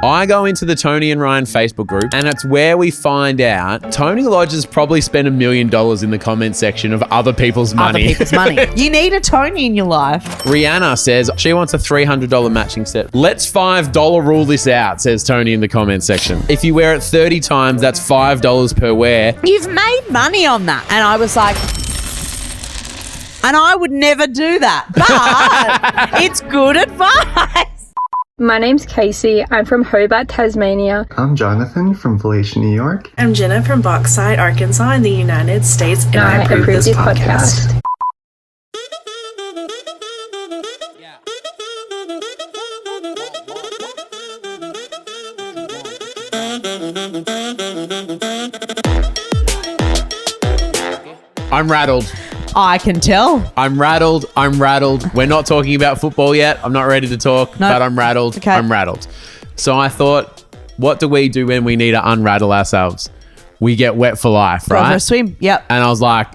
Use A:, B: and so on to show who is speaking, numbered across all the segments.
A: I go into the Toni and Ryan Facebook group, and it's where we find out Toni Lodge has probably spent $1 million in the comment section of other people's money.
B: Other people's money. You need a Toni in your life.
A: Rihanna says she wants a $300 matching set. Let's $5 rule this out, says Toni in the comment section. If you wear it 30 times, that's $5 per wear.
B: You've made money on that. And I was like... And I would never do that. But it's good advice.
C: My name's Casey. I'm from Hobart, Tasmania.
D: I'm Jonathan from Valencia, New York.
E: I'm Jenna from Bauxite, Arkansas in the United States, and I approve this podcast.
A: I'm rattled.
B: I can tell.
A: I'm rattled. We're not talking about football yet. I'm not ready to talk, but I'm rattled.
B: Okay.
A: I'm rattled. So I thought, what do we do when we need to unrattle ourselves? We get wet for life, right?
B: Go for a swim. Yep.
A: And I was like,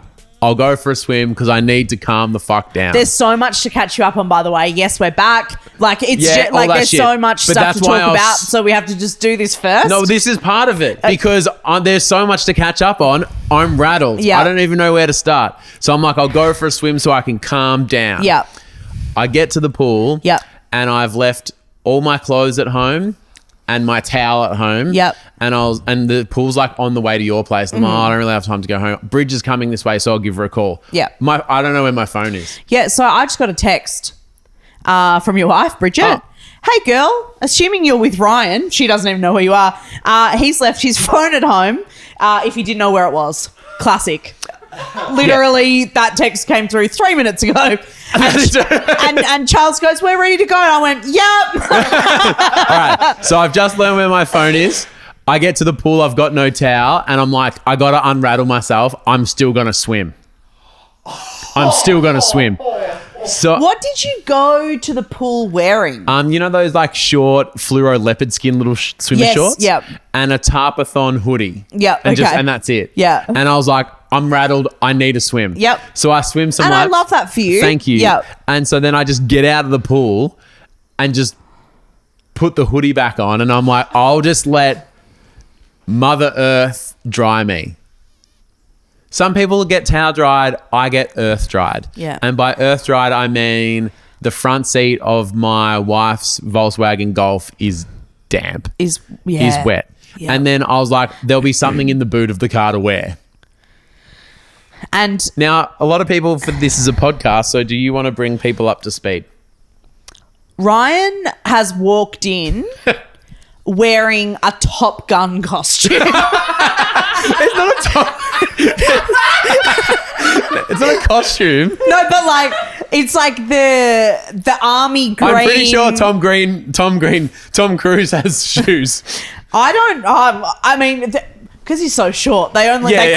A: I'll go for a swim because I need to calm the fuck down.
B: There's so much to catch you up on, by the way. Yes, we're back. Like, it's
A: Yeah, all that
B: there's
A: shit.
B: so much
A: But
B: stuff
A: that's
B: to
A: why
B: talk
A: I was-
B: about, so we have to just do this first.
A: No, this is part of it because there's so much to catch up on. I'm rattled.
B: Yeah.
A: I don't even know where to start. So I'm like, I'll go for a swim so I can calm down.
B: Yep.
A: I get to the pool.
B: Yep.
A: And I've left all my clothes at home and my towel at home.
B: Yep.
A: And the pool's like on the way to your place. I'm like, I don't really have time to go home. Bridge is coming this way, so I'll give her a call.
B: Yep.
A: I don't know where my phone is.
B: Yeah, so I just got a text from your wife, Bridget.
A: Oh.
B: Hey, girl, assuming you're with Ryan, she doesn't even know who you are. He's left his phone at home if he didn't know where it was. Classic. Literally, that text came through 3 minutes ago. And Charles goes, we're ready to go. And I went, yep.
A: All right. So I've just learned where my phone is. I get to the pool. I've got no towel. And I'm like, I got to unrattle myself. I'm still going to swim. So
B: What did you go to the pool wearing?
A: you know those like short fluoro leopard skin little swimmer
B: Yes,
A: shorts?
B: yep.
A: And a tarpathon hoodie.
B: Yep,
A: And
B: okay.
A: and that's it.
B: Yeah.
A: And I was like, I'm rattled. I need to swim.
B: Yep.
A: So I swim some
B: And I
A: laps.
B: love that for you.
A: Thank you.
B: Yep.
A: And so then I just get out of the pool and just put the hoodie back on. And I'm like, I'll just let Mother Earth dry me. Some people get towel dried. I get earth dried.
B: Yeah.
A: And by earth dried, I mean the front seat of my wife's Volkswagen Golf is damp.
B: Is
A: wet.
B: Yeah.
A: And then I was like, there'll be something in the boot of the car to wear.
B: And
A: Now, a lot of people, for this is a podcast, so do you want to bring people up to speed?
B: Ryan has walked in wearing a Top Gun costume.
A: It's not a top. It's not a costume.
B: No, but like it's like the army green.
A: I'm pretty sure Tom Cruise has shoes.
B: I don't. I mean, because he's so short, they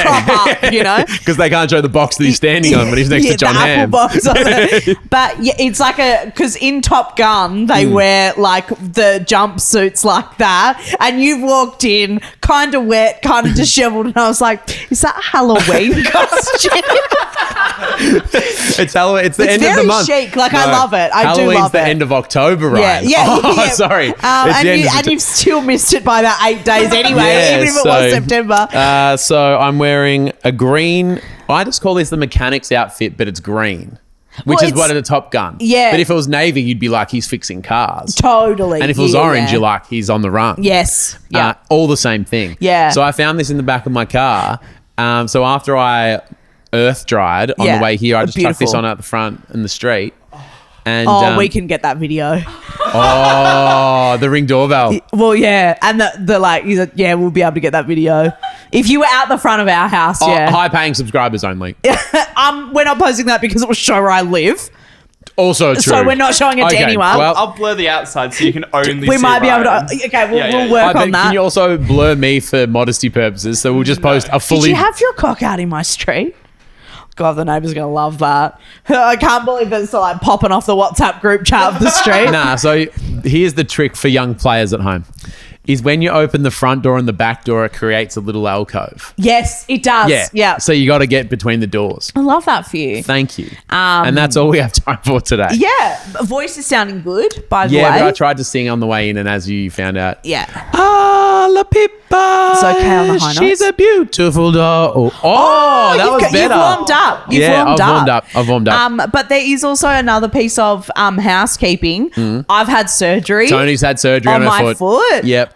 B: crop up, you know.
A: Because they can't show the box that he's standing on when he's next to John
B: the
A: Hamm.
B: apple box on it. But yeah, it's like because in Top Gun they wear like the jumpsuits like that, and you've walked in kind of wet, kind of disheveled, and I was like, "Is that a Halloween costume?"
A: It's Halloween. It's the end of the month.
B: Very chic. Like I love it. I
A: Halloween's
B: do love
A: the
B: it.
A: end of October, right?
B: Yeah.
A: Oh, sorry. It's the end of
B: And you've still missed it by about 8 days anyway,
A: Yeah,
B: even if it was September.
A: So I'm wearing a green. I just call this the mechanic's outfit, but it's green, which
B: Well,
A: is what a Top Gun.
B: Yeah.
A: But if it was navy, you'd be like he's fixing cars.
B: Totally.
A: And if it was
B: Yeah,
A: orange,
B: yeah.
A: you're like he's on the run.
B: Yes. Yeah.
A: All the same thing.
B: Yeah.
A: So I found this in the back of my car. So after I earth dried on
B: Yeah.
A: the way here, I just chucked this
B: Beautiful.
A: on out the front in the street. And
B: We can get that video.
A: the Ring doorbell.
B: Well, yeah. And the like, he's like, yeah, we'll be able to get that video. If you were out the front of our house, yeah.
A: High paying subscribers only.
B: We're not posting that because it will show where I live.
A: Also true.
B: So we're not showing it to anyone.
A: Well,
F: I'll blur the outside so you can only
B: We
F: see
B: might be able
F: Ryan.
B: to. Okay, we'll
F: Yeah.
B: work
A: but
B: on that.
A: can you also blur me for modesty purposes? So we'll just post a
B: Did
A: fully.
B: you have your cock out in my street? God, the neighbours are going to love that. I can't believe it's like popping off the WhatsApp group chat of the street.
A: Nah, so here's the trick for young players at home. is when you open the front door and the back door, it creates a little alcove.
B: Yes, it does. Yeah.
A: So you got to get between the doors.
B: I love that for you.
A: Thank you. And that's all we have time for today.
B: Yeah. Voice is sounding good, by the way.
A: Yeah, but I tried to sing on the way in, and as you found out.
B: Yeah.
A: Ah, La Pippa.
B: It's okay on the high notes.
A: She's a beautiful doll. Oh, that was better.
B: You've warmed up.
A: I've warmed up.
B: But there is also another piece of housekeeping. I've had surgery.
A: Tony's had surgery on her
B: my foot.
A: Yep.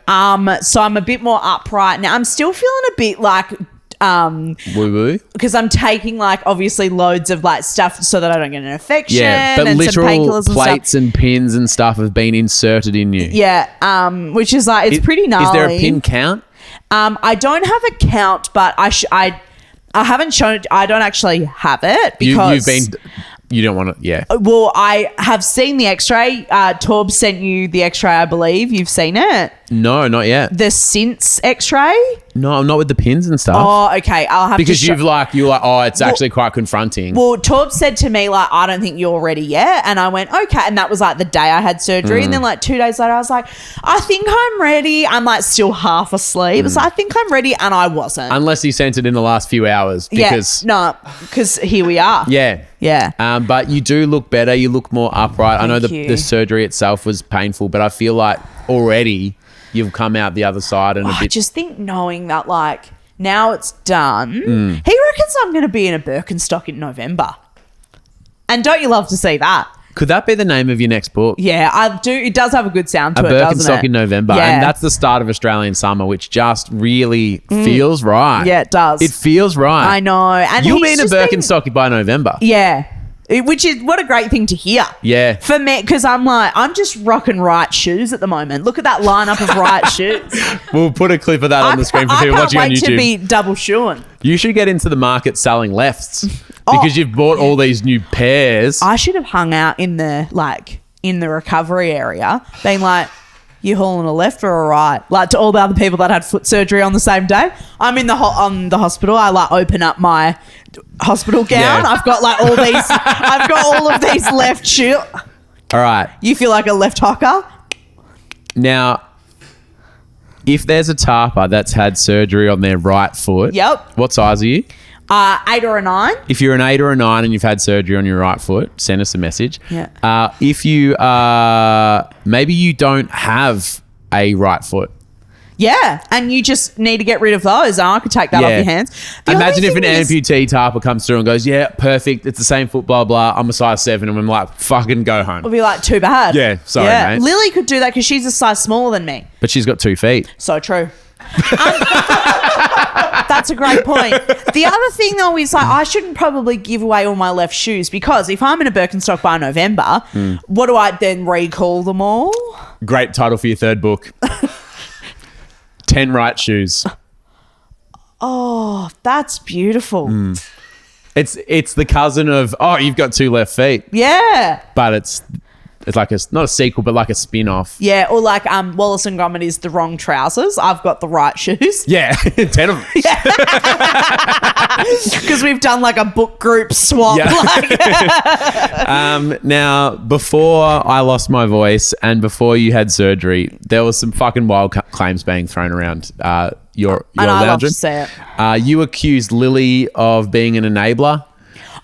B: So I'm a bit more upright now. I'm still feeling a bit like
A: woo-woo.
B: because I'm taking like obviously loads of like stuff so that I don't get an infection.
A: Yeah, but
B: and some
A: literal
B: painkillers and
A: plates
B: stuff.
A: and pins and stuff have been inserted in you.
B: Yeah, which is like it's pretty gnarly.
A: Is there a pin count?
B: I don't have a count, but I haven't shown it. I don't actually have it because
A: you don't want to. Yeah.
B: Well, I have seen the X-ray. Torb sent you the X-ray, I believe. You've seen it.
A: No, not yet.
B: The Since X-ray.
A: No, I'm not with the pins and stuff.
B: Oh, okay. I'll have
A: because
B: to
A: you're like, oh, it's actually quite confronting.
B: Well, Torb said to me like, I don't think you're ready yet, and I went okay, and that was like the day I had surgery, and then like 2 days later, I was like, I think I'm ready. I'm like still half asleep. It's like I think I'm ready, and I wasn't.
A: Unless you sent it in the last few hours. Because
B: because here we are.
A: Yeah.
B: Yeah.
A: But you do look better. You look more upright. I know
B: Thank you.
A: the surgery itself was painful, but I feel like already you've come out the other side and
B: I just think knowing that like now it's done. He reckons I'm going to be in a Birkenstock in November. And don't you love to see that?
A: Could that be the name of your next book?
B: Yeah, I do. It does have a good sound to it, doesn't
A: Birkenstock
B: it?
A: in November.
B: Yeah.
A: And that's the start of Australian summer, which just really feels right.
B: Yeah, it does.
A: It feels right.
B: I know. And
A: You'll be in a Birkenstock by November.
B: Yeah. Which is what a great thing to hear.
A: Yeah.
B: For me, because I'm just rocking right shoes at the moment. Look at that lineup of right shoes.
A: We'll put a clip of that on the screen for people watching on
B: I can't
A: YouTube.
B: wait to be double shoeing.
A: You should get into the market selling lefts because you've bought all these new pairs.
B: I should have hung out in the recovery area, being like, you hauling a left or a right? Like to all the other people that had foot surgery on the same day. I'm in the hospital. I like open up my hospital gown.
A: Yeah.
B: I've got like all these. I've got all of these left shoes.
A: All right.
B: You feel like a left hocker?
A: Now, if there's a tarper that's had surgery on their right foot,
B: Yep.
A: what size are you?
B: 8 or a 9.
A: If you're an 8 or a 9 and you've had surgery on your right foot, send us a message.
B: Yeah.
A: If you maybe you don't have a right foot.
B: Yeah, and you just need to get rid of those. I could take that off your hands. The
A: Imagine
B: only
A: if an
B: thing is-
A: amputee tarper comes through and goes, yeah, perfect, it's the same foot, blah, blah, I'm a size 7, and I'm like, fucking go home.
B: It'll be like, too bad.
A: Yeah, sorry, mate.
B: Lily could do that because she's a size smaller than me.
A: But she's got 2 feet.
B: So true. That's a great point. The other thing though is like I shouldn't probably give away all my left shoes because if I'm in a Birkenstock by November, what do I then recall them all?
A: Great title for your third book. 10 right shoes.
B: Oh, that's beautiful.
A: It's the cousin of, you've got 2 left feet.
B: Yeah.
A: But it's like not a sequel, but like a spin-off.
B: Yeah, or like Wallace and Gromit is the wrong trousers. I've got the right shoes.
A: Yeah, 10 of them.
B: Because we've done like a book group swap.
A: Yeah.
B: Like.
A: Now, before I lost my voice and before you had surgery, there was some fucking wild claims being thrown around your
B: and I love
A: lounge room.
B: to see it.
A: You accused Lily of being an enabler.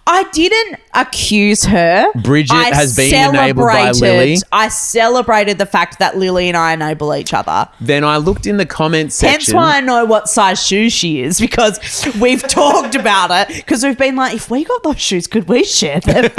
B: I didn't accuse her.
A: Bridget has been enabled by Lily.
B: I celebrated the fact that Lily and I enable each other.
A: Then I looked in the comments section.
B: Hence why I know what size shoes she is because we've talked about it. Because we've been like, if we got those shoes, could we share them?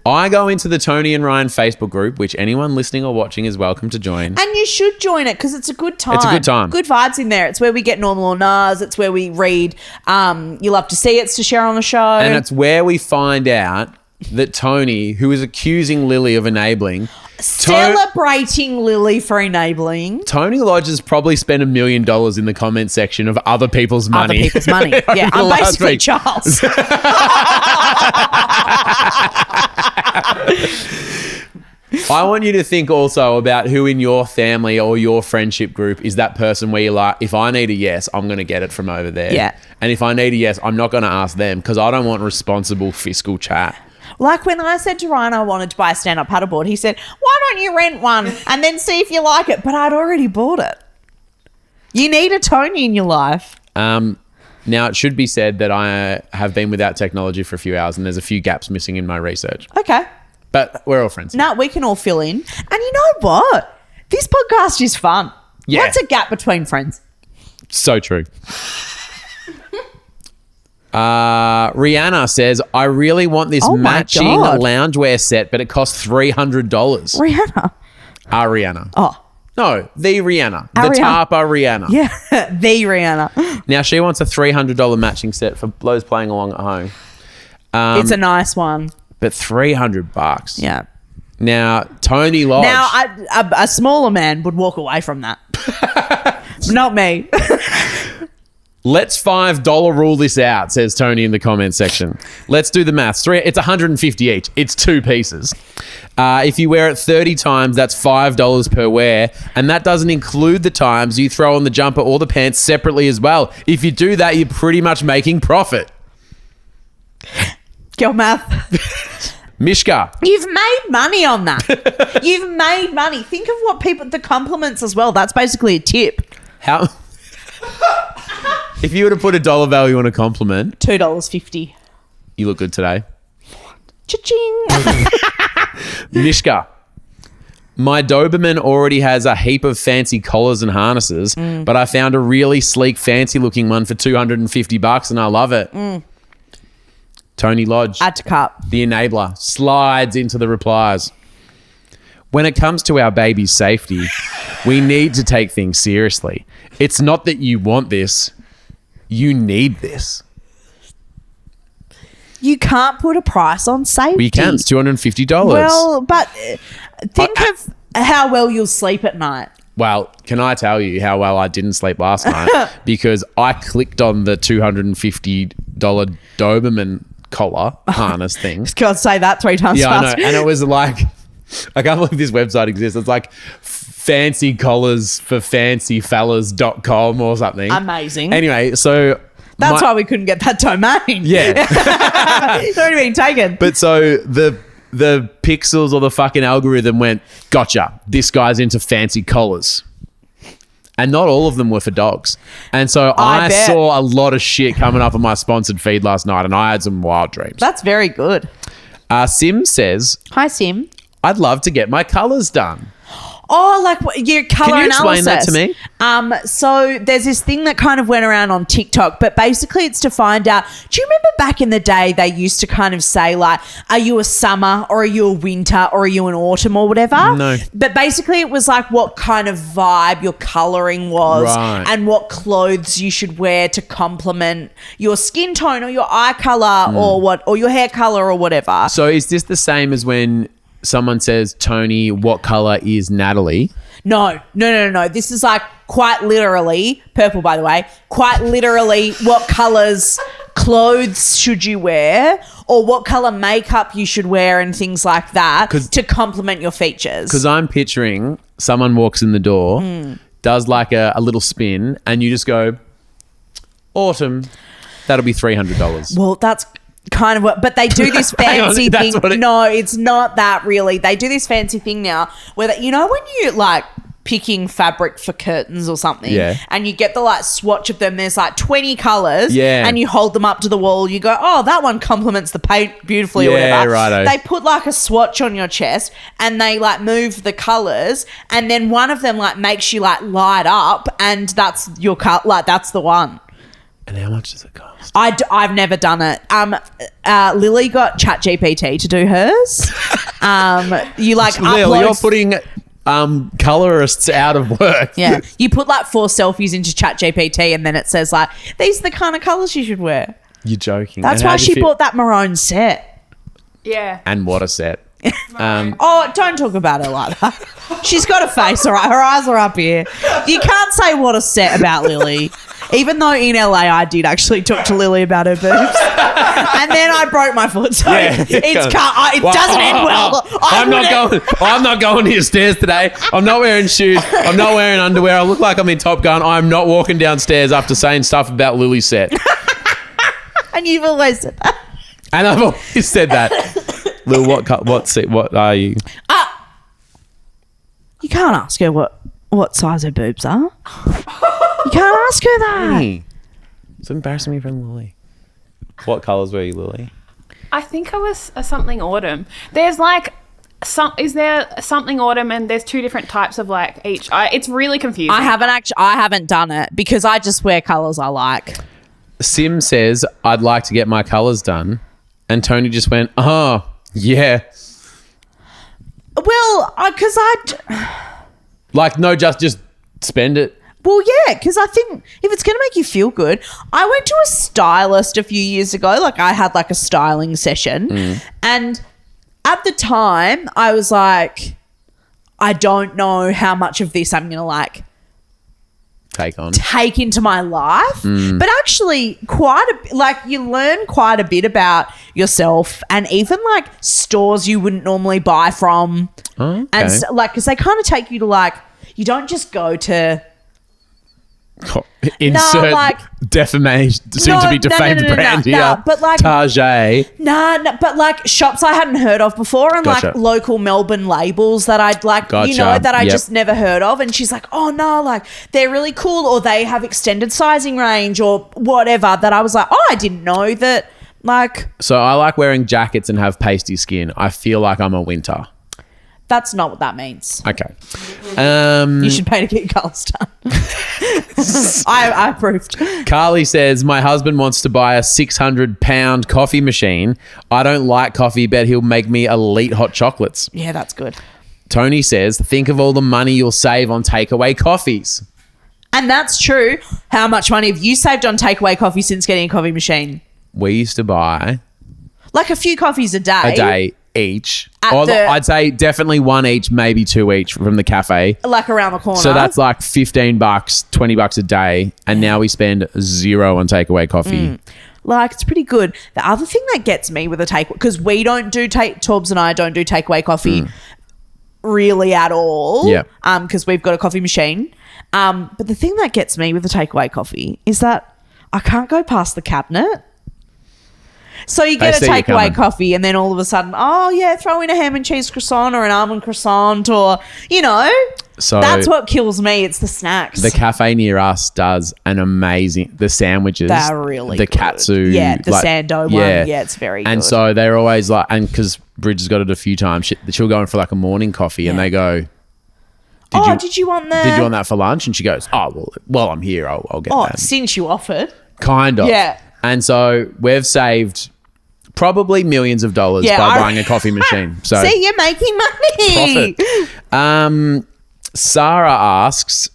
A: I go into the Toni and Ryan Facebook group, which anyone listening or watching is welcome to join.
B: And you should join it because it's a good time.
A: It's a good time.
B: Good vibes in there. It's where we get normal or nars. It's where we read You Love to See It's to share on the show.
A: And it's where we find out that Toni, who is accusing Lily of enabling...
B: Celebrating Lily for enabling.
A: Toni Lodge has probably spent $1 million in the comment section of other people's money.
B: Other people's money. Yeah, I'm basically Charles.
A: I want you to think also about who in your family or your friendship group is that person where you're like, if I need a yes, I'm going to get it from over there.
B: Yeah.
A: And if I need a yes, I'm not going to ask them because I don't want responsible fiscal chat.
B: Like when I said to Ryan I wanted to buy a stand-up paddleboard, he said, why don't you rent one and then see if you like it? But I'd already bought it. You need a Toni in your life.
A: Now, it should be said that I have been without technology for a few hours and there's a few gaps missing in my research.
B: Okay.
A: But we're all friends.
B: No, we can all fill in. And you know what? This podcast is fun.
A: Yeah.
B: What's a gap between friends?
A: So true. Rihanna says, I really want this
B: Oh my
A: matching
B: God.
A: loungewear set, but it costs $300.
B: Rihanna.
A: Rihanna.
B: Oh.
A: No, the Rihanna.
B: Our
A: The
B: Rihanna.
A: Tarpa Rihanna.
B: Yeah. The Rihanna.
A: Now, she wants a $300 matching set for those playing along at home.
B: It's a nice one.
A: But $300.
B: Yeah.
A: Now, Toni Lodge.
B: Now, a smaller man would walk away from that. Not me.
A: Let's $5 rule this out, says Toni in the comments section. Let's do the maths. It's $150 each. It's 2 pieces. If you wear it 30 times, that's $5 per wear. And that doesn't include the times you throw on the jumper or the pants separately as well. If you do that, you're pretty much making profit.
B: Girl math.
A: Mishka.
B: You've made money on that. You've made money. Think of what the compliments as well. That's basically a tip.
A: How... If you were to put a dollar value on a compliment,
B: $2.50.
A: you look good today.
B: Cha-ching.
A: Mishka. My Doberman already has a heap of fancy collars and harnesses, but I found a really sleek, fancy looking one for $250 and I love it. Toni Lodge.
B: Add to cart.
A: The enabler slides into the replies. When it comes to our baby's safety, we need to take things seriously. It's not that you want this, you need this.
B: You can't put a price on safety.
A: We can. It's $250.
B: Well, but think of how well you'll sleep at night.
A: Well, can I tell you how well I didn't sleep last night? Because I clicked on the $250 Doberman collar harness thing.
B: God, say that 3 times
A: Yeah,
B: fast.
A: I know. And it was like, I can't believe this website exists. It's like fancy collars for fancyfellas.com or something.
B: Amazing.
A: Anyway, so...
B: That's why we couldn't get that domain.
A: Yeah.
B: It's already been taken.
A: But so the pixels or the fucking algorithm went, gotcha, this guy's into fancy collars. And not all of them were for dogs. And so I
B: bet.
A: saw a lot of shit coming up on my sponsored feed last night and I had some wild dreams.
B: That's very good.
A: Sim says,
B: Hi, Sim.
A: I'd love to get my colours done.
B: Oh, like your color
A: Can you
B: analysis.
A: explain that to me?
B: So there's this thing that kind of went around on TikTok, but basically it's to find out, do you remember back in the day they used to kind of say like, are you a summer or are you a winter or are you an autumn or whatever?
A: No.
B: But basically it was like what kind of vibe your coloring was
A: Right.
B: and what clothes you should wear to complement your skin tone or your eye color or your hair color or whatever.
A: So is this the same as when someone says, Toni, what colour is Natalie?
B: No. This is like quite literally, purple by the way, quite literally what colours clothes should you wear or what colour makeup you should wear and things like that to complement your features.
A: Because I'm picturing someone walks in the door, does like a little spin and you just go, autumn, that'll be $300.
B: Well, that's kind of what, but they do this
A: Hang on,
B: fancy
A: that's
B: thing.
A: what it-
B: No, it's not that really. They do this fancy thing now where you know when you like picking fabric for curtains or something,
A: Yeah.
B: and you get the like swatch of them. There's like 20 colors,
A: Yeah.
B: and you hold them up to the wall. You go, oh, that one complements the paint beautifully, or
A: Yeah,
B: whatever.
A: righto.
B: They put like a swatch on your chest, and they like move the colors, and then one of them like makes you like light up, and that's your like that's the one.
A: And how much does it cost?
B: I've never done it. Lily got ChatGPT to do hers. You like
A: Lil,
B: upload.
A: you're putting colorists out of work.
B: Yeah, you put like 4 selfies into ChatGPT, and then it says like these are the kind of colors you should wear.
A: You're joking.
B: That's
A: And
B: why
A: how'd you
B: she
A: feel-
B: bought that maroon set.
C: Yeah.
A: And what a set.
B: Oh, don't talk about her like that. She's got a face, all right. Her eyes are up here. You can't say what a set about Lily. Even though in LA I did actually talk to Lily about her boobs. And then I broke my foot. So it doesn't end well.
A: I'm not going to your stairs today. I'm not wearing shoes. I'm not wearing underwear. I look like I'm in Top Gun. I'm not walking downstairs after saying stuff about Lily's set.
B: And you've always said that.
A: And I've always said that. Lil, what are you?
B: You can't ask her what size her boobs are. You can't ask her that.
A: Hey, it's embarrassing me from Lily. What colours were you, Lily?
G: I think I was a something autumn. There's like is there something autumn and there's two different types of like each. It's really confusing.
B: I haven't done it because I just wear colours I like.
A: Sim says, I'd like to get my colours done. And Toni just went, oh, yeah.
B: Well, because
A: Like, no, just spend it.
B: Well, yeah, because I think if it's going to make you feel good, I went to a stylist a few years ago. Like, I had like a styling session. And at the time, I was like, I don't know how much of this I'm going to like take into my life. But actually you learn quite a bit about yourself and even like stores you wouldn't normally buy from.
A: Okay.
B: And because they kind of take you to like, you don't just go to
A: Insert defamation, soon to be defamed brand here.
B: But like
A: Target.
B: but like shops I hadn't heard of before and
A: Gotcha.
B: like local Melbourne labels that I'd like,
A: Gotcha.
B: that I
A: Yep.
B: just never heard of. And she's like, oh no, like they're really cool, or they have extended sizing range or whatever. That I was like, oh, I didn't know that. Like,
A: So I like wearing jackets and have pasty skin. I feel like I'm a winter.
B: that's not what that means.
A: Okay.
B: You should pay to get your colours done. I approved.
A: Carly says, my husband wants to buy a 600-pound coffee machine. I don't like coffee, but he'll make me elite hot chocolates.
B: Yeah, that's good.
A: Toni says, think of all the money you'll save on takeaway coffees.
B: And that's true. How much money have you saved on takeaway coffee since getting a coffee machine?
A: We used to buy
B: Like a few coffees a day.
A: Each.
B: At
A: I'd say definitely one each, maybe two each from the cafe.
B: Like around the corner.
A: So that's like $15, $20 a day. And now we spend zero on takeaway coffee.
B: Like, it's pretty good. The other thing that gets me with a takeaway, because we don't do Torbs and I don't do takeaway coffee really at all.
A: Yeah.
B: Because we've got a coffee machine. But the thing that gets me with the takeaway coffee is that I can't go past the cabinet. So you get a
A: see you
B: takeaway
A: coming.
B: coffee and then all of a sudden, oh yeah, throw in a ham and cheese croissant or an almond croissant or,
A: So
B: that's what kills me. It's the snacks.
A: the cafe near us does an amazing, the sandwiches.
B: They're really
A: the
B: good.
A: katsu.
B: Yeah, the Sando one. Yeah, it's very
A: And
B: good.
A: so they're always like, and because Bridge has got it a few times, she'll go in for like a morning coffee and they go,
B: did you want
A: did you want that for lunch? And she goes, oh, well, while I'm here, I'll get that.
B: Since you offered.
A: Kind of.
B: Yeah.
A: And so we've saved probably millions of dollars by buying a coffee machine. So
B: See, you're making money.
A: profit. Sarah asks,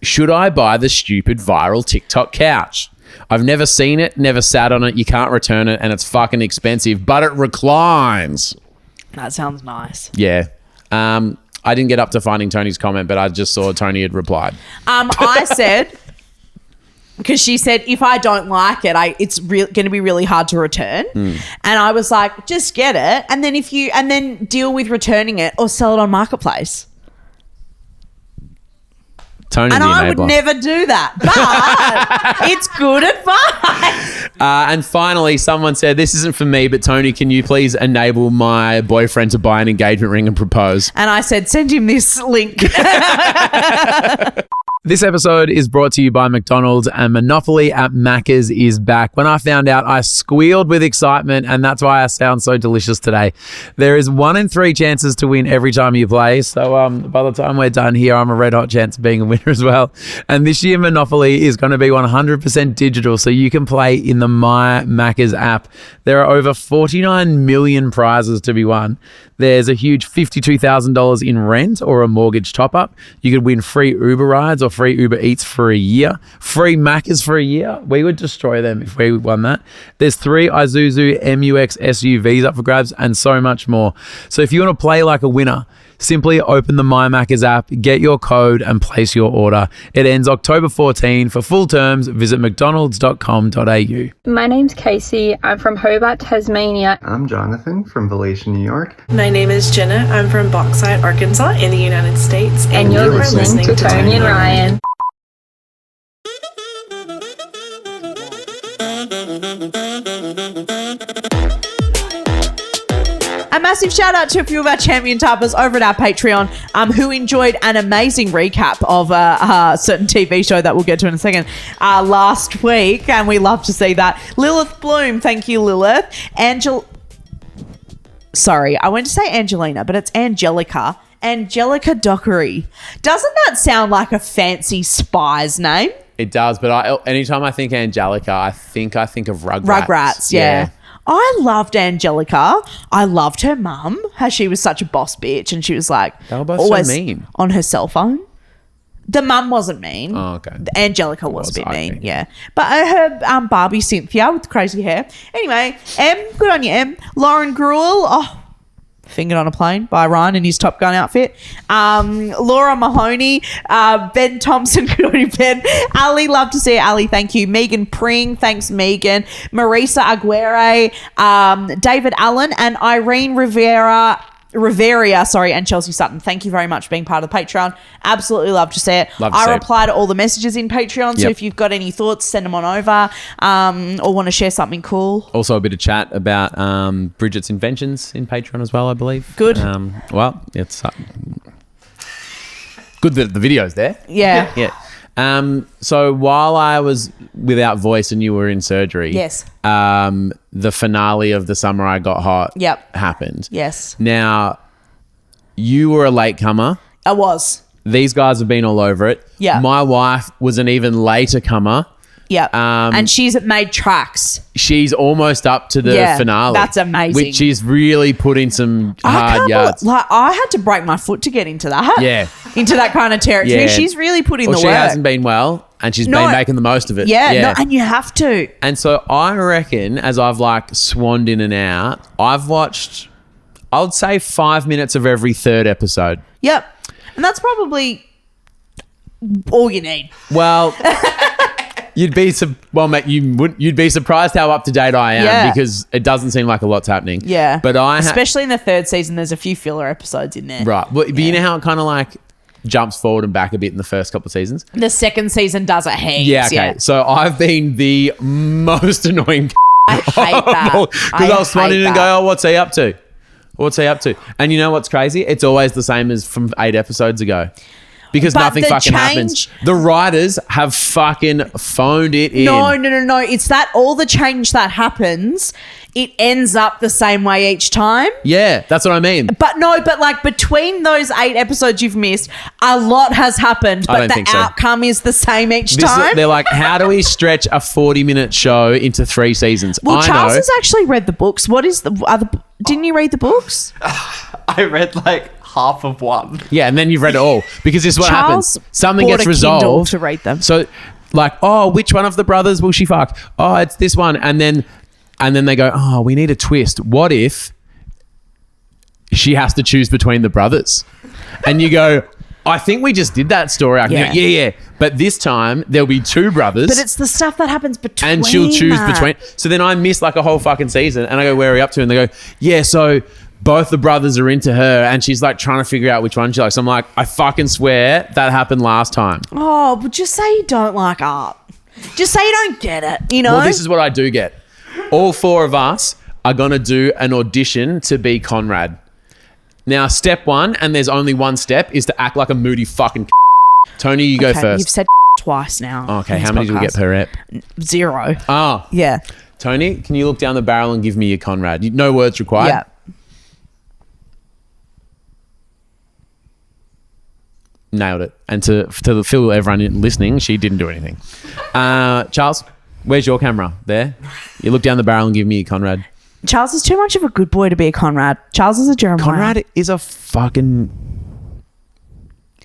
A: should I buy the stupid viral TikTok couch? I've never seen it, never sat on it. You can't return it and it's fucking expensive, but it reclines.
B: That sounds nice.
A: Yeah. I didn't get up to finding Toni's comment, but I just saw Toni had replied.
B: I said, because she said, if I don't like it, it's going to be really hard to return. And I was like, just get it. And then deal with returning it or sell it on Marketplace.
A: Toni
B: And
A: the
B: I would
A: enabler.
B: never do that. But it's good advice.
A: And finally, someone said, this isn't for me, but Toni, can you please enable my boyfriend to buy an engagement ring and propose?
B: And I said, send him this link.
A: This episode is brought to you by McDonald's, and Monopoly at Macca's is back. When I found out, I squealed with excitement, and that's why I sound so delicious today. There is 1 in 3 chances to win every time you play, so by the time we're done here, I'm a red hot chance of being a winner as well. And this year, Monopoly is going to be 100% digital, so you can play in the My Macca's app. There are over 49 million prizes to be won. There's a huge $52,000 in rent or a mortgage top-up. You could win free Uber rides or free Uber Eats for a year. Free Maccas for a year. We would destroy them if we won that. There's 3 Isuzu MUX SUVs up for grabs and so much more. So if you want to play like a winner, simply open the My Macca's app, get your code and place your order. It ends October 14. For full terms, visit mcdonalds.com.au.
C: My name's Casey. I'm from Hobart, Tasmania.
D: I'm Jonathan from Volleyball, New York.
E: My name is Jenna. I'm from Bauxite, Arkansas in the United States.
C: And you're
E: you are
C: listening to Toni and Ryan.
B: massive shout out to a few of our champion tappers over at our Patreon who enjoyed an amazing recap of a certain TV show that we'll get to in a second last week, and we love to see that. Lilith Bloom, thank you, Lilith. Sorry, I went to say Angelina, but it's Angelica. Angelica Dockery. Doesn't that sound like a fancy spy's name?
A: It does, but anytime I think Angelica, I think of Rugrats.
B: Rugrats, yeah. I loved Angelica. I loved her mum, how she was such a boss bitch, and she was like
A: They were both
B: always
A: so mean.
B: on her cell phone. The mum wasn't mean.
A: Oh, okay.
B: Angelica was a bit
A: okay.
B: mean, yeah. But her Barbie Cynthia with the crazy hair. Anyway, good on you, Em. Lauren Gruel, Fingered on a Plane by Ryan in his Top Gun outfit. Laura Mahoney, Ben Thompson, good on you, Ben. Ali, love to see it, Ali, thank you. Megan Pring, thanks, Megan. Marisa Aguirre, David Allen, and Irene Riveria, and Chelsea Sutton. Thank you very much for being part of the Patreon. Absolutely love to see it. I reply to all the messages in Patreon, so if you've got any thoughts, send them on over or want to share something cool.
A: Also a bit of chat about Bridget's inventions in Patreon as well, I believe.
B: Good.
A: Well, it's good that the video's there.
B: Yeah.
A: Yeah. So while I was without voice and you were in surgery,
B: Yes.
A: The finale of The Summer I Got Hot happened.
B: Yes.
A: Now, you were a latecomer.
B: I was.
A: These guys have been all over it.
B: Yeah.
A: My wife was an even later comer.
B: Yeah. And she's made tracks.
A: She's almost up to the finale.
B: That's amazing.
A: Which she's really put in some hard yards.
B: I had to break my foot to get into that.
A: Yeah.
B: Into that kind of territory.
A: Yeah.
B: She's really put in the work.
A: She hasn't been well, and she's been making the most of it.
B: Yeah. And you have to.
A: And so I reckon, as I've swanned in and out, I've watched, I would say 5 minutes of every third episode.
B: Yep. And that's probably all you need.
A: Well, you'd be surprised how up to date I am because it doesn't seem like a lot's happening.
B: Yeah.
A: But
B: especially in the third season, there's a few filler episodes in there.
A: Right. But you know how it kind of jumps forward and back a bit in the first couple of seasons?
B: The second season does it heaps.
A: Yeah, okay. So I've been the most annoying
B: I hate that.
A: Because I'll swan in and go, oh, what's he up to? What's he up to? And you know what's crazy? It's always the same as from 8 episodes ago. Because nothing fucking happens. The writers have fucking phoned it in.
B: No. It's that all the change that happens, it ends up the same way each time.
A: Yeah, that's what I mean.
B: But between those 8 episodes you've missed, a lot has happened, but the outcome is the same each time.
A: They're like, how do we stretch a 40-minute show into 3 seasons?
B: Well, Charles has actually read the books. What is the other? Didn't you read the books?
F: I read half of one.
A: Yeah, and then you've read it all. Because this is what happens. Something gets resolved.
B: To read them.
A: So, which one of the brothers will she fuck? Oh, it's this one. And then they go, oh, we need a twist. What if she has to choose between the brothers? And you go, I think we just did that story. I can go, yeah. But this time there'll be 2 brothers.
B: But it's the stuff that happens between.
A: And she'll choose between. So then I miss a whole fucking season and I go, where are you up to? And they go, yeah, so both the brothers are into her and she's trying to figure out which one she likes. I'm like, I fucking swear that happened last time.
B: Oh, but just say you don't like art. Just say you don't get it, you know?
A: Well, this is what I do get. All 4 of us are going to do an audition to be Conrad. Now, step 1, and there's only one step, is to act like a moody fucking Toni, you go first.
B: You've said twice now.
A: Okay, how many do we get per ep?
B: 0.
A: Oh.
B: Yeah.
A: Toni, can you look down the barrel and give me your Conrad? No words required?
B: Yeah.
A: Nailed it. And to fill everyone listening, she didn't do anything. Charles, where's your camera? There? You look down the barrel and give me your Conrad.
B: Charles is too much of a good boy to be a Conrad. Charles is a Jeremiah.
A: Conrad is a fucking...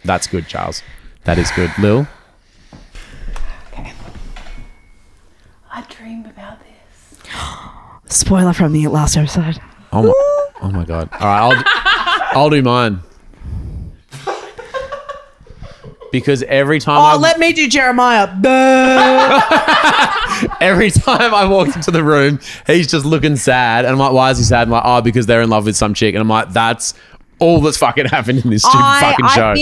A: That's good, Charles. That is good. Lil?
G: Okay. I dreamed about this.
B: Spoiler from the last episode.
A: Oh my God. All right, I'll do mine. Because every time
B: let me do Jeremiah.
A: Every time I walked into the room, he's just looking sad. And I'm like, why is he sad? I'm like, oh, because they're in love with some chick. And I'm like, that's all that's fucking happened in this stupid fucking show.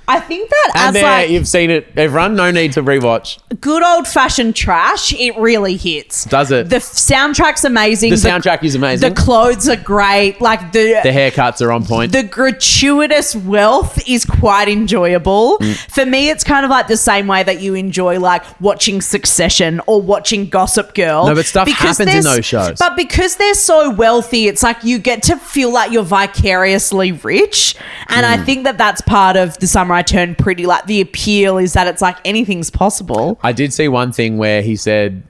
B: I think that
A: and
B: as
A: there,
B: like
A: you've seen it, everyone. No need to rewatch.
B: good old fashioned trash, it really hits.
A: Does it?
B: The soundtrack's amazing.
A: The soundtrack is amazing.
B: The clothes are great. Like
A: The haircuts are on point.
B: the gratuitous wealth is quite enjoyable. For me, it's kind of like the same way that you enjoy like watching Succession or watching Gossip Girl.
A: No, but stuff happens in
B: there's-
A: those shows.
B: But because they're so wealthy, it's like you get to feel like you're vicariously rich. And I think that that's part of The Summer I Turned Pretty. Like the appeal is that it's like anything's possible.
A: I did see one thing where he said,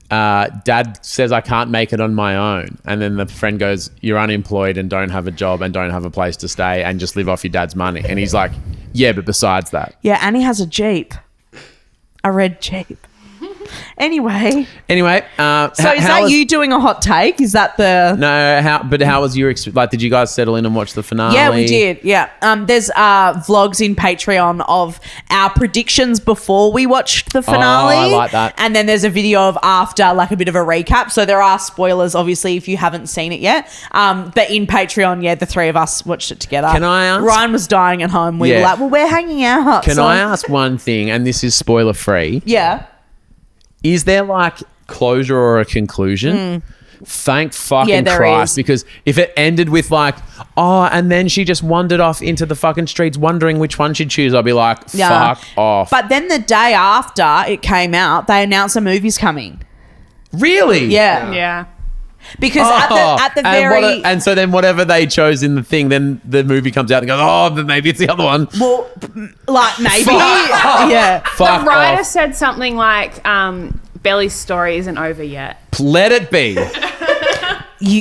A: Dad says I can't make it on my own. And then the friend goes, you're unemployed and don't have a job and don't have a place to stay and just live off your dad's money. And he's like, yeah, but besides that.
B: Yeah, and he has a Jeep. A red Jeep. Anyway.
A: So
B: is that you doing a hot take? Is that the...
A: No, how was your experience? Like, did you guys settle in and watch the finale?
B: Yeah, we did. Yeah. There's vlogs in Patreon of our predictions before we watched the finale.
A: I like that.
B: And then there's a video of after, like a bit of a recap. So there are spoilers, obviously, if you haven't seen it yet. But in Patreon, yeah, the three of us watched it together.
A: Can I ask?
B: Ryan was dying at home. We were like, well, we're hanging out.
A: Can I ask one thing? And this is spoiler free.
B: Yeah.
A: Is there like closure or a conclusion? Thank fucking
B: there
A: Christ.
B: is.
A: Because if it ended with like, oh, and then she just wandered off into the fucking streets wondering which one she'd choose, I'd be like, fuck off.
B: But then the day after it came out, they announced a movie's coming.
A: Really?
B: Yeah.
G: Yeah.
B: Because at the very...
A: and so then whatever they chose in the thing, then the movie comes out and goes, oh, but maybe it's the other one.
B: Well, like maybe. Yeah.
A: Fuck
G: The writer
A: off.
G: said something like, Belly's story isn't over yet.
A: Let it be.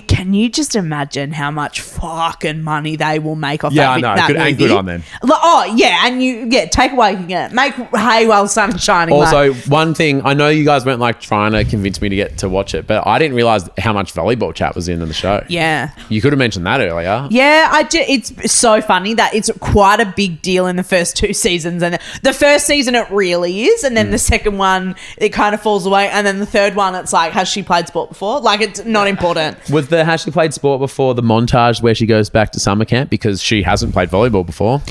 B: Can you just imagine how much fucking money they will make off
A: Yeah, I
B: that,
A: know.
B: that
A: Good,
B: movie?
A: and good on them.
B: Like, and take away, make hay while sun is shining.
A: Also, one thing, I know you guys weren't like trying to convince me to get to watch it, but I didn't realize how much volleyball chat was in the show.
B: Yeah.
A: You could have mentioned that earlier.
B: Yeah, I do. It's so funny that it's quite a big deal in the first two seasons. And the first season, it really is. And then the second one, it kind of falls away. And then the third one, it's like, has she played sport before? Like, it's not important.
A: Has she played sport before the montage where she goes back to summer camp because she hasn't played volleyball before?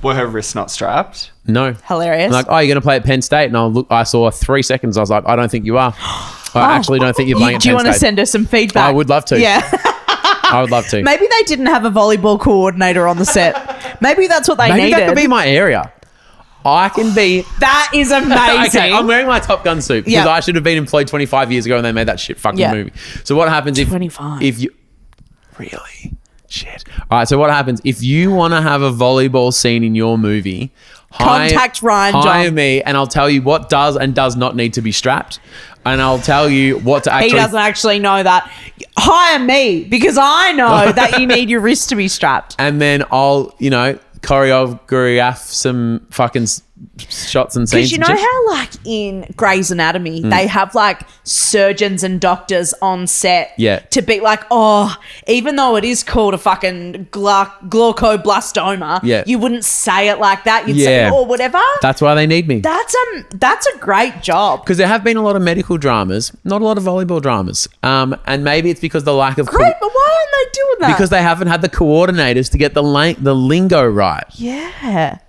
F: Were her wrists not strapped?
A: No.
B: Hilarious.
A: I'm like, oh, you're going to play at Penn State? And I saw 3 seconds. I was like, I don't think you are. I actually don't think you're playing at
B: Do
A: Penn
B: you want to
A: State.
B: send her some feedback?
A: I would love to.
B: Yeah.
A: I would love to.
B: Maybe they didn't have a volleyball coordinator on the set. Maybe that's what they
A: Maybe
B: needed.
A: that could be my area. I can be...
B: That is amazing.
A: Okay, I'm wearing my Top Gun suit because
B: Yeah.
A: I should have been employed 25 years ago and they made that shit fucking
B: Yeah.
A: movie. So what happens if...
B: 25.
A: If you... Really? Shit. All right, so what happens if you want to have a volleyball scene in your movie...
B: Contact Ryan
A: Hire
B: John.
A: me and I'll tell you what does and does not need to be strapped. And I'll tell you what to actually...
B: He doesn't actually know that. Hire me because I know that you need your wrist to be strapped.
A: And then I'll, choreograph some fucking shots and scenes.
B: Because you know how, like, in Grey's Anatomy, they have, like, surgeons and doctors on set to be like, oh, even though it is called a fucking glaucoblastoma, you wouldn't say it like that. You'd say, or whatever.
A: That's why they need me.
B: That's a great job.
A: Because there have been a lot of medical dramas, not a lot of volleyball dramas. And maybe it's because the lack of...
B: Great, but why aren't they doing that?
A: Because they haven't had the coordinators to get the lingo right.
B: Yeah.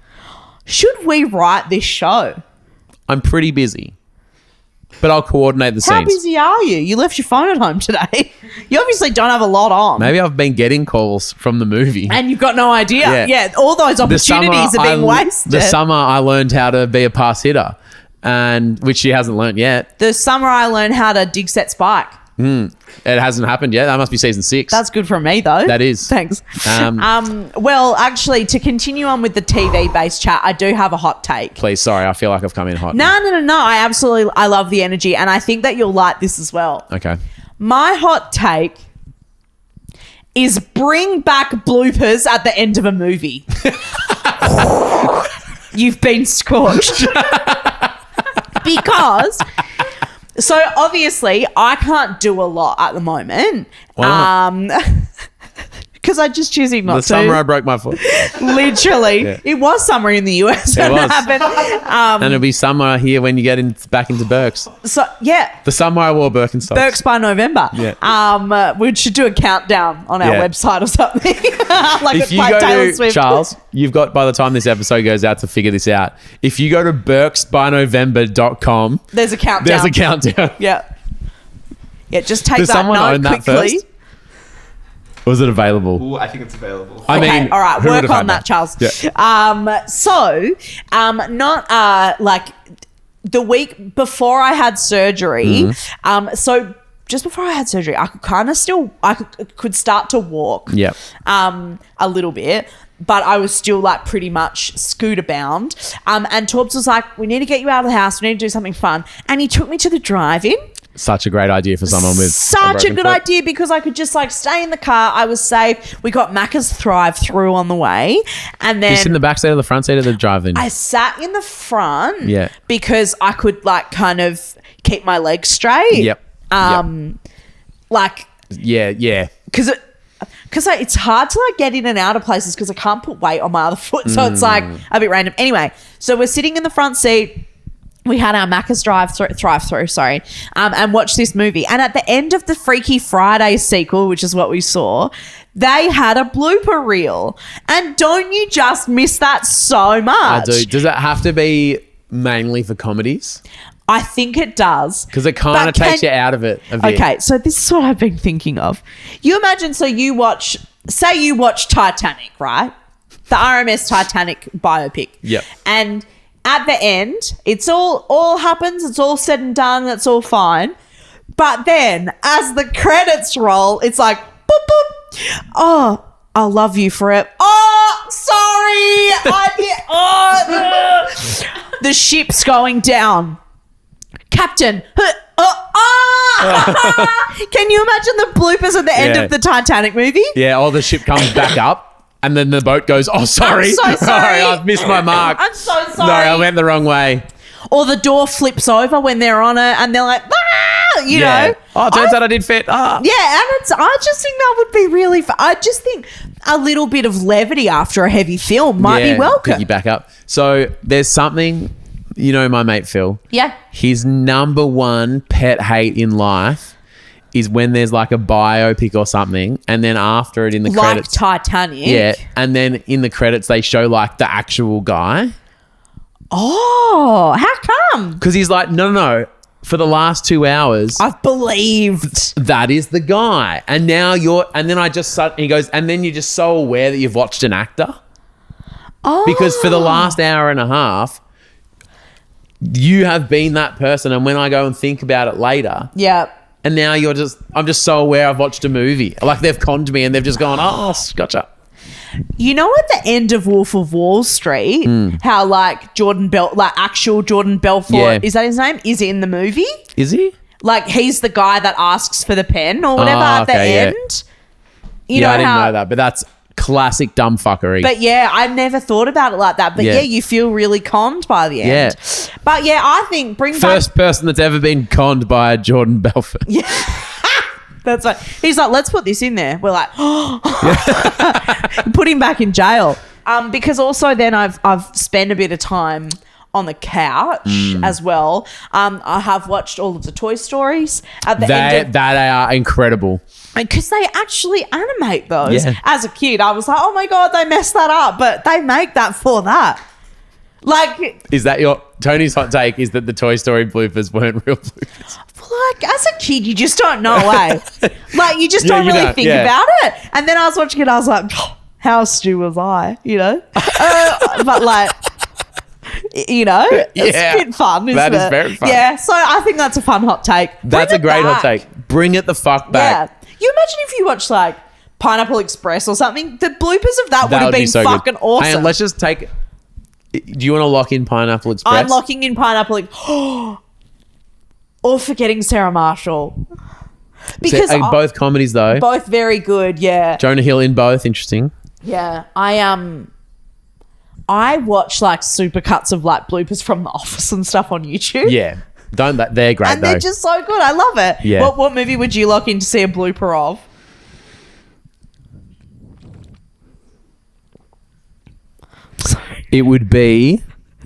B: Should we write this show?
A: I'm pretty busy. But I'll coordinate the
B: How
A: scenes.
B: busy are you? You left your phone at home today. You obviously don't have a lot on.
A: Maybe I've been getting calls from the movie.
B: And you've got no idea. Yeah, all those opportunities are being wasted.
A: The summer I learned how to be a pass hitter, and which she hasn't learned yet.
B: The summer I learned how to dig set spike.
A: It hasn't happened yet. That must be season 6.
B: That's good for me, though.
A: That is.
B: Thanks. Well, actually, to continue on with the TV-based chat, I do have a hot take.
A: Please, sorry. I feel like I've come in hot.
B: No. I love the energy, and I think that you'll like this as well.
A: Okay.
B: My hot take is bring back bloopers at the end of a movie. You've been scorched. Because... So, obviously, I can't do a lot at the moment.
A: Why not?
B: because I just choosing not
A: The
B: to.
A: summer I broke my foot.
B: Literally.
A: Yeah.
B: It was summer in the US when it
A: was.
B: happened.
A: And it'll be summer here when you get back into Berks.
B: So, yeah.
A: The summer I wore Birkenstocks.
B: Berks by November.
A: Yeah.
B: We should do a countdown on our
A: Yeah.
B: website or something. Like
A: If you
B: like
A: go
B: Taylor
A: to,
B: Swift.
A: Charles, you've got, by the time this episode goes out to figure this out, if you go to berksbynovember.com,
B: There's a countdown.
A: there's a countdown.
B: Yeah. Yeah, just take
A: Does
B: that
A: someone
B: note
A: own that
B: quickly.
A: first? Was it available?
F: Ooh, I think it's available.
A: I
B: Okay,
A: mean,
B: all right,
A: who would
B: work
A: have
B: on
A: had
B: that, Charles.
A: Yeah.
B: Not like the week before I had surgery.
A: Mm-hmm.
B: So just before I had surgery, I could kind of could start to walk.
A: Yep.
B: A little bit. But I was still like pretty much scooter bound. And Torbs was like, we need to get you out of the house. We need to do something fun. And he took me to the drive-in.
A: Such a great idea for someone with
B: Such a
A: broken
B: good
A: foot.
B: idea because I could just like stay in the car. I was safe. We got Macca's Thrive-Through on the way. And
A: You sit in
B: then
A: the back seat or the front seat of the drive-in?
B: I sat in the front
A: Yeah.
B: because I could like kind of keep my legs straight.
A: Yep.
B: Like,
A: Yeah.
B: because it's hard to like get in and out of places because I can't put weight on my other foot. So it's like a bit random. Anyway, so we're sitting in the front seat. We had our Macca's Thrive-Through, and watched this movie. And at the end of the Freaky Friday sequel, which is what we saw, they had a blooper reel. And don't you just miss that so much?
A: I do. Does it have to be mainly for comedies?
B: I think it does.
A: Because it kind of takes you out of it a bit.
B: Okay, so this is what I've been thinking of. You imagine, so you watch Titanic, right? The RMS Titanic biopic.
A: Yep.
B: And at the end, it's all happens, it's all said and done, that's all fine. But then, as the credits roll, it's like, boop, boop. Oh, I'll love you forever. Oh, sorry. The ship's going down. Captain. Can you imagine the bloopers at the end
A: Yeah.
B: of the Titanic movie?
A: Yeah, or the ship comes back up and then the boat goes, oh, sorry.
B: I'm so sorry.
A: I've missed my mark.
B: I'm so sorry.
A: Sorry, I went the wrong way.
B: Or the door flips over when they're on it and they're like, you know.
A: Oh, it turns out I did fit. Ah.
B: Yeah, and I just think that would be really fun. I just think a little bit of levity after a heavy film might be welcome.
A: Pick you back up. So there's something, you know, my mate Phil.
B: Yeah.
A: His number one pet hate in life is when there's like a biopic or something, and then after it in the
B: Like
A: credits,
B: Titanic.
A: yeah, and then in the credits they show like the actual guy
B: Oh, how come?
A: because he's like, no. For the last 2 hours,
B: I've believed.
A: that is the guy, and now and then he goes, and then you're just so aware that you've watched an actor
B: Oh.
A: because for the last hour and a half, you have been that person, and when I go and think about it later.
B: Yeah.
A: And now I'm just so aware I've watched a movie. Like they've conned me and they've just gone, oh, gotcha.
B: You know, at the end of Wolf of Wall Street, how like actual Jordan Belfort,
A: Yeah.
B: is that his name? Is in the movie?
A: Is he?
B: Like he's the guy that asks for the pen or whatever at the
A: okay, yeah.
B: end. You
A: I didn't know that, but that's classic dumb fuckery.
B: But yeah, I never thought about it like that. But yeah, you feel really conned by the end.
A: Yeah.
B: But yeah, I think
A: First person that's ever been conned by Jordan Belfort.
B: Yeah. That's right. He's like, let's put this in there. We're like, put him back in jail. Because also then I've spent a bit of time on the couch as well. I have watched all of the Toy Stories at the end.
A: They are incredible.
B: Because they actually animate those.
A: Yeah.
B: As a kid, I was like, oh my God, they messed that up. But they make that for that. Like,
A: Is that Tony's hot take is that the Toy Story bloopers weren't real bloopers?
B: like as a kid, you just don't know, eh? Like, you just don't
A: you
B: really
A: don't,
B: think
A: yeah.
B: about it. And then I was watching it, I was like, how stu was I, you know? But like, you know, it's
A: Yeah.
B: a bit fun, isn't
A: That
B: it?
A: is very fun.
B: Yeah, so I think that's a fun hot take.
A: That's
B: Bring
A: a
B: it
A: great
B: back.
A: hot take. Bring it the fuck back.
B: Yeah. You imagine if you watched like Pineapple Express or something, the bloopers of that would have
A: be
B: been
A: so
B: fucking
A: good.
B: awesome.
A: And let's just take. Do you want to lock in Pineapple Express?
B: I'm locking in Pineapple or Forgetting Sarah Marshall. Because
A: both comedies though.
B: both very good, yeah.
A: Jonah Hill in both, interesting.
B: Yeah. I watch like supercuts of like bloopers from The Office and stuff on YouTube.
A: Yeah, they're great
B: And
A: though.
B: they're just so good. I love it.
A: Yeah.
B: What movie would you lock in to see a blooper of?
A: It would be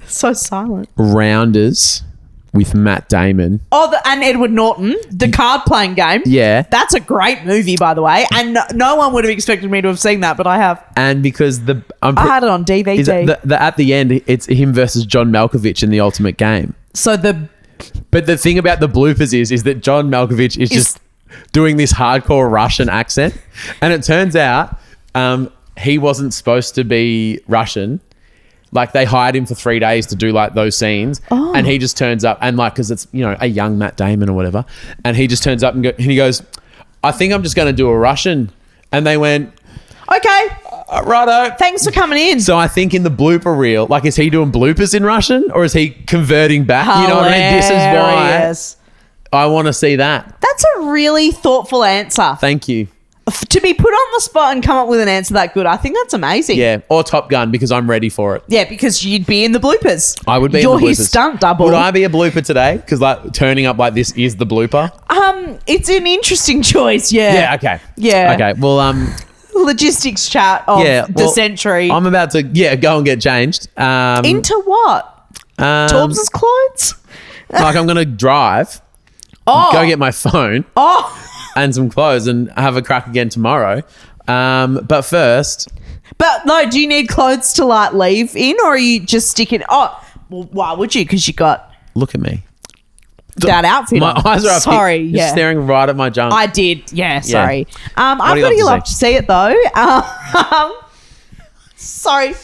B: So silent.
A: Rounders with Matt Damon.
B: Oh, and Edward Norton, the card playing game.
A: Yeah.
B: That's a great movie, by the way. And no one would have expected me to have seen that, but I have.
A: And because
B: I had it on DVD.
A: is it at the end, it's him versus John Malkovich in the ultimate game.
B: So
A: But the thing about the bloopers is that John Malkovich is just doing this hardcore Russian accent. And it turns out he wasn't supposed to be Russian. Like, they hired him for 3 days to do like those scenes, and he just turns up and like, because it's, you know, a young Matt Damon or whatever, and he just turns up and he goes, I think I'm just going to do a Russian, and they went,
B: okay,
A: righto.
B: thanks for coming in.
A: So I think in the blooper reel, like, is he doing bloopers in Russian or is he converting back? You know what I mean? This is
B: Hilarious.
A: why I want to see that.
B: That's a really thoughtful answer.
A: Thank you.
B: To be put on the spot and come up with an answer that good, I think that's amazing.
A: Yeah, or Top Gun, because I'm ready for it.
B: Yeah, because you'd be in the bloopers.
A: I would be
B: You're
A: in the bloopers.
B: his stunt double.
A: Would I be a blooper today? Because like turning up like this is the blooper.
B: It's an interesting choice, yeah.
A: Yeah, okay.
B: Yeah.
A: Okay, well,
B: Logistics chat of the century.
A: I'm about to, go and get changed.
B: Into what? Torbs' clothes?
A: Like, I'm going to drive, go get my phone and some clothes and have a crack again tomorrow. But first...
B: But no, do you need clothes to like leave in, or are you just sticking... Well, why would you? Because you got...
A: Look at me.
B: That outfit
A: My
B: on.
A: eyes are up.
B: Sorry,
A: You're
B: yeah.
A: staring right at my junk.
B: I did, yeah, sorry. I've
A: do you
B: got you
A: love
B: love to see it though. Sorry.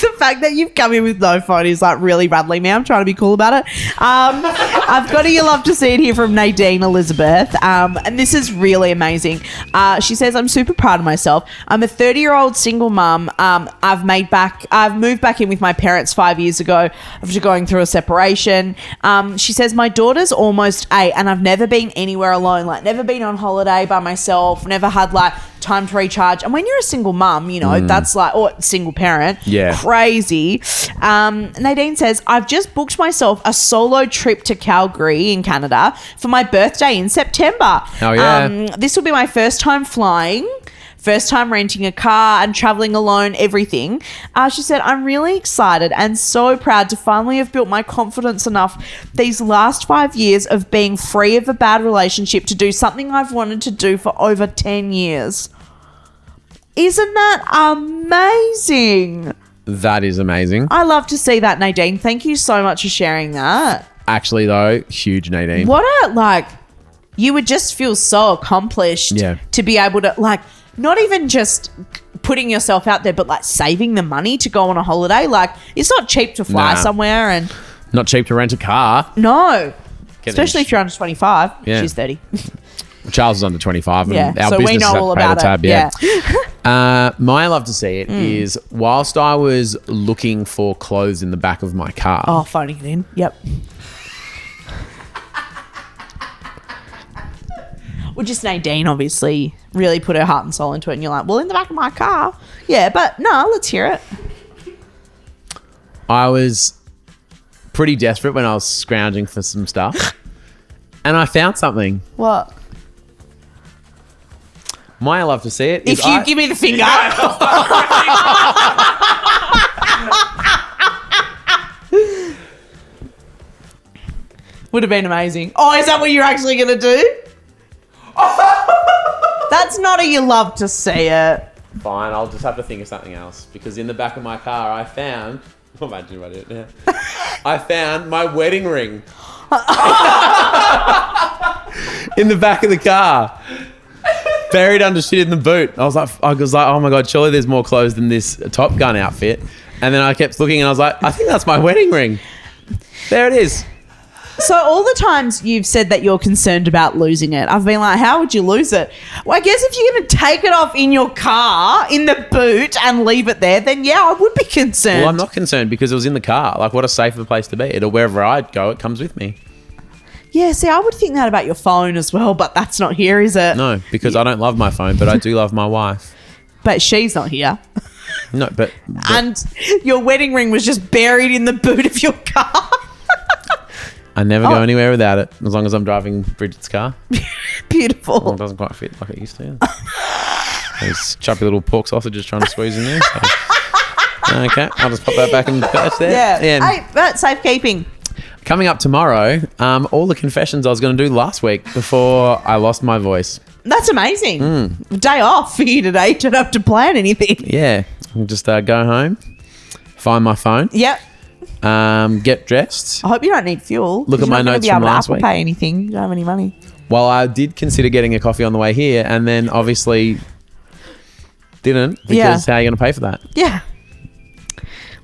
B: The fact that you've come in with no phone is like really rattling me. I'm trying to be cool about it. I've got you love to see it here from Nadine Elizabeth. And this is really amazing. She says, I'm super proud of myself. I'm a 30-year-old single mum. I've moved back in with my parents 5 years ago after going through a separation. She says, my daughter's almost 8 and I've never been anywhere alone, like never been on holiday by myself, never had like time to recharge. And when you're a single mum, you know, that's like, or single parent, crazy. Nadine says, I've just booked myself a solo trip to Calgary in Canada for my birthday in September.
A: Oh, yeah.
B: This will be my first time flying, first time renting a car and traveling alone, everything. She said, I'm really excited and so proud to finally have built my confidence enough these last 5 years of being free of a bad relationship to do something I've wanted to do for over 10 years. Isn't that amazing?
A: That is amazing.
B: I love to see that, Nadine. Thank you so much for sharing that.
A: Actually, though, huge Nadine.
B: What you would just feel so accomplished to be able to, like, not even just putting yourself out there, but like saving the money to go on a holiday. Like, it's not cheap to fly somewhere, and
A: not cheap to rent a car.
B: No. Especially if you're under 25.
A: Yeah.
B: She's 30.
A: Charles is under 25. And our
B: so
A: business
B: we know all about
A: tab,
B: it.
A: My love to see it is whilst I was looking for clothes in the back of my car.
B: Oh, phoning it in. Yep. Well, just Nadine obviously really put her heart and soul into it, and you're like, well, in the back of my car. Yeah, but no, let's hear it.
A: I was pretty desperate when I was scrounging for some stuff. And I found something.
B: What?
A: My love to see it is
B: if you give me the finger. Would have been amazing. Oh, is that what you're actually going to do? That's not a you love to see it.
A: Fine, I'll just have to think of something else. Because in the back of my car, I found... Imagine if I did it now. I found my wedding ring. In the back of the car. Buried under shit in the boot. I was like, oh my God, surely there's more clothes than this Top Gun outfit. And then I kept looking and I was like, I think that's my wedding ring. There it is.
B: So all the times you've said that you're concerned about losing it, I've been like, how would you lose it? Well, I guess if you're going to take it off in your car, in the boot, and leave it there, then yeah, I would be concerned.
A: Well, I'm not concerned because it was in the car. Like, what a safer place to be. Or wherever I'd go, it comes with me.
B: Yeah, see, I would think that about your phone as well, but that's not here, is it?
A: No, because I don't love my phone, but I do love my wife.
B: But she's not here.
A: No, but
B: and your wedding ring was just buried in the boot of your car.
A: I never go anywhere without it, as long as I'm driving Bridget's car.
B: Beautiful.
A: Well, it doesn't quite fit like it used to. These chubby little pork sausages trying to squeeze in there. So. Okay, I'll just pop that back in the purse there.
B: Yeah.
A: And
B: Hey, but safekeeping.
A: coming up tomorrow, all the confessions I was going to do last week before I lost my voice.
B: That's amazing. Day off for you today. You don't have to plan anything.
A: Yeah, I'll just go home, find my phone,
B: Yep.
A: get dressed.
B: I hope you don't need fuel.
A: Look
B: 'cause
A: at my
B: you're not gonna
A: notes
B: be able
A: from
B: to
A: last
B: Apple
A: week.
B: Pay anything. You don't have any money.
A: Well, I did consider getting a coffee on the way here, and then obviously didn't because
B: Yeah.
A: how are you going to pay for that?
B: Yeah.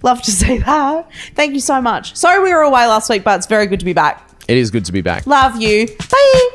B: Love to see that. Thank you so much. Sorry we were away last week, but it's very good to be back.
A: It is good to be back.
B: Love you. Bye.